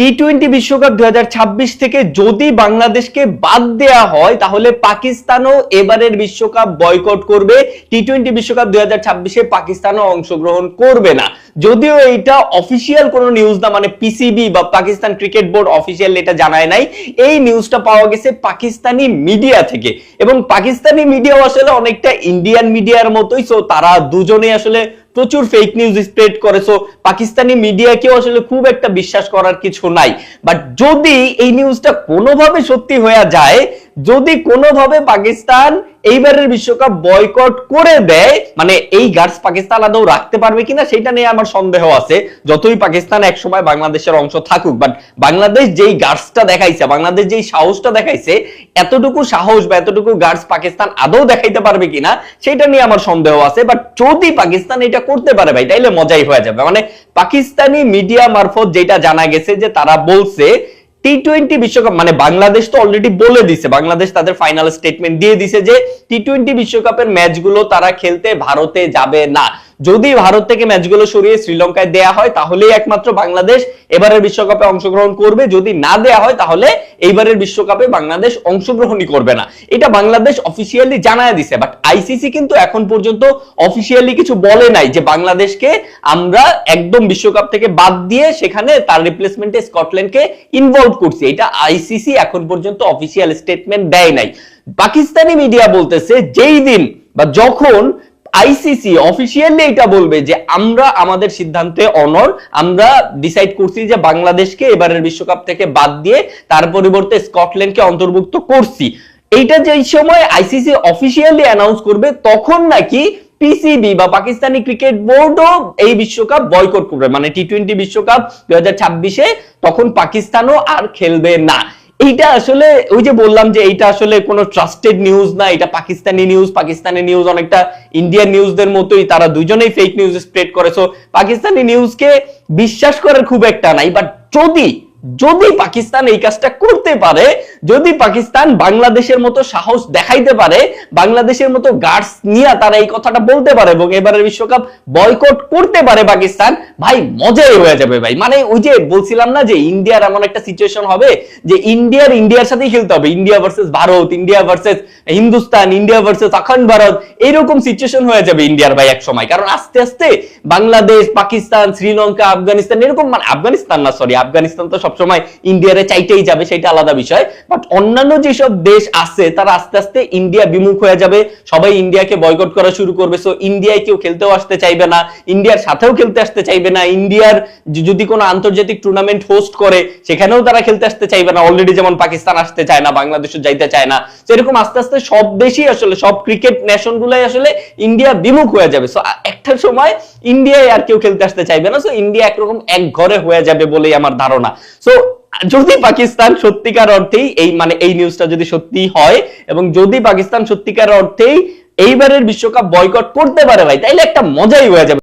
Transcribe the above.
টি-20 বিশ্বকাপ 2026 থেকে যদি বাংলাদেশকে বাদ দেয়া হয় তাহলে পাকিস্তানও এবারের বিশ্বকাপ বয়কট করবে। টি-20 বিশ্বকাপ 2026-এ পাকিস্তানও অংশগ্রহণ করবে না। যদিও এটা অফিসিয়াল কোনো নিউজ না, মানে পিসিবি বা পাকিস্তান ক্রিকেট বোর্ড অফিসিয়াল এটা জানায় নাই। এই নিউজটা পাওয়া গেছে পাকিস্তানি মিডিয়া থেকে, এবং পাকিস্তানি মিডিয়াও আসলে অনেকটা ইন্ডিয়ান মিডিয়ার মতোই। সো তারা দুজনে আসলে প্রচুর ফেক নিউজ স্প্রেড করে। সো পাকিস্তানি মিডিয়াকেও আসলে খুব একটা বিশ্বাস করার কিছু নাই। বাট যদি এই নিউজটা কোনোভাবে সত্যি হয়ে যায়, যদি কোনোভাবে পাকিস্তান এইবারের বিশ্বকাপ বয়কট করে দেয়, মানে এই গার্ডস পাকিস্তান আদৌ রাখতে পারবে কিনা সেটা নিয়ে আমার সন্দেহ আছে। যতই পাকিস্তান একসময় বাংলাদেশের অংশ থাকুক, বাট বাংলাদেশ যেই গার্ডসটা দেখাইছে, বাংলাদেশ যেই সাহসটা দেখাইছে, এতটুকু সাহস বা এতটুকু গার্ডস পাকিস্তান আদৌ দেখাইতে পারবে কিনা সেটা নিয়ে আমার সন্দেহ আছে। বাট যদি পাকিস্তান এটা করতে পারে ভাই, তাইলে মজাই হয়ে যাবে। মানে পাকিস্তানি মিডিয়া মারফত যেটা জানা গেছে যে তারা বলছে টি-20 বিশ্বকাপ, মানে বাংলাদেশ তো অলরেডি বলে দিছে, বাংলাদেশ তাদের ফাইনাল স্টেটমেন্ট দিয়ে দিছে যে টি-20 বিশ্বকাপের ম্যাচগুলো তারা খেলতে ভারতে যাবে না। যদি ভারত থেকে ম্যাচগুলো সরিয়ে শ্রীলঙ্কায় দেয়া হয় তাহলেই একমাত্র বাংলাদেশ এবারের বিশ্বকাপে অংশগ্রহণ করবে। যদি না দেয়া হয় তাহলে এইবারের বিশ্বকাপে বাংলাদেশ অংশগ্রহণই করবে না। এটা বাংলাদেশ অফিসিয়ালি জানায় দিছে। বাট আইসিসি কিন্তু এখন পর্যন্ত অফিসিয়ালি কিছু বলে নাই যে বাংলাদেশকে আমরা একদম বিশ্বকাপ থেকে বাদ দিয়ে সেখানে তার রিপ্লেসমেন্টে স্কটল্যান্ডকে ইনভলভ করছি। এটা আইসিসি এখন পর্যন্ত অফিসিয়াল স্টেটমেন্ট দেয় নাই। পাকিস্তানি মিডিয়া বলতেছে যেই দিন বা যখন আইসিসি অফিসিয়ালি এটা বলবে যে আমরা আমাদের সিদ্ধান্তে অনর, আমরা ডিসাইড করছি যে বাংলাদেশকে এবারের বিশ্বকাপ থেকে বাদ দিয়ে তার পরিবর্তে স্কটল্যান্ডকে অন্তর্ভুক্ত করছি, এইটা যেই সময় আইসিসি অফিসিয়ালি অ্যানাউন্স করবে তখন নাকি পিসিবি বা পাকিস্তানি ক্রিকেট বোর্ডও এই বিশ্বকাপ বয়কট করবে। মানে টি-20 বিশ্বকাপ 2026-এ তখন পাকিস্তানও আর খেলবে না। এইটা আসলে ওই যে বললাম যে এইটা আসলে কোনো ট্রাস্টেড নিউজ না, এটা পাকিস্তানি নিউজ। পাকিস্তানি নিউজ অনেকটা ইন্ডিয়ান নিউজদের মতোই, তারা দুজনেই ফেক নিউজ স্প্রেড করে। সো পাকিস্তানি নিউজকে বিশ্বাস করার খুব একটা নাই। বাট যদি পাকিস্তান এই কাজটা করতে পারে, যদি পাকিস্তান বাংলাদেশের মতো সাহস দেখাইতে পারে, বাংলাদেশের মতো গার্ডস নিয়ে তারা এই কথাটা বলতে পারে এবং এবারের বিশ্বকাপ বয়কট করতে পারে পাকিস্তান, ভাই মজাই হয়ে যাবে ভাই। মানে ওই যে বলছিলাম না যে ইন্ডিয়ার এমন একটা সিচুয়েশন হবে যে ইন্ডিয়ার সাথেই খেলতে হবে, India versus Bharat, India versus Hindustan, India versus অখণ্ড ভারত, এইরকম সিচুয়েশন হয়ে যাবে ইন্ডিয়ার ভাই এক সময়। কারণ আস্তে আস্তে বাংলাদেশ, পাকিস্তান, শ্রীলঙ্কা, আফগানিস্তান, এরকম, মানে আফগানিস্তান তো সবসময় ইন্ডিয়ারে চাইতেই যাবে, সেটা আলাদা বিষয়। বাট অন্যান্য যেসব দেশ আছে তারা আস্তে আস্তে ইন্ডিয়া বিমুখ হয়ে যাবে, সবাই ইন্ডিয়াকে বয়কট করা শুরু করবে। সো ইন্ডিয়ায় কেউ খেলতেও আসতে চাইবে না, ইন্ডিয়ার সাথেও খেলতে আসতে চাইবে না। ইন্ডিয়ার যদি কোনো আন্তর্জাতিক টুর্নামেন্ট হোস্ট করে সেখানেও তারা খেলতে আসতে চাইবে না। অলরেডি যেমন পাকিস্তান আসতে চায় না, বাংলাদেশও যাইতে চায় না। এরকম আস্তে আস্তে সব দেশই আসলে, সব ক্রিকেট নেশন গুলাই আসলে ইন্ডিয়া বিমুখ হয়ে যাবে। সো একটা সময় ইন্ডিয়ায় আর কেউ খেলতে আসতে চাইবে না। সো ইন্ডিয়া একরকম এক ঘরে হয়ে যাবে বলেই আমার ধারণা। সো যদি পাকিস্তান সত্যিকার অর্থেই এই নিউজটা যদি সত্যি হয় এবং যদি পাকিস্তান সত্যিকার অর্থেই এইবারের বিশ্বকাপ বয়কট করতে পারে ভাই, তাইলে একটা মজাই হয়ে যাবে।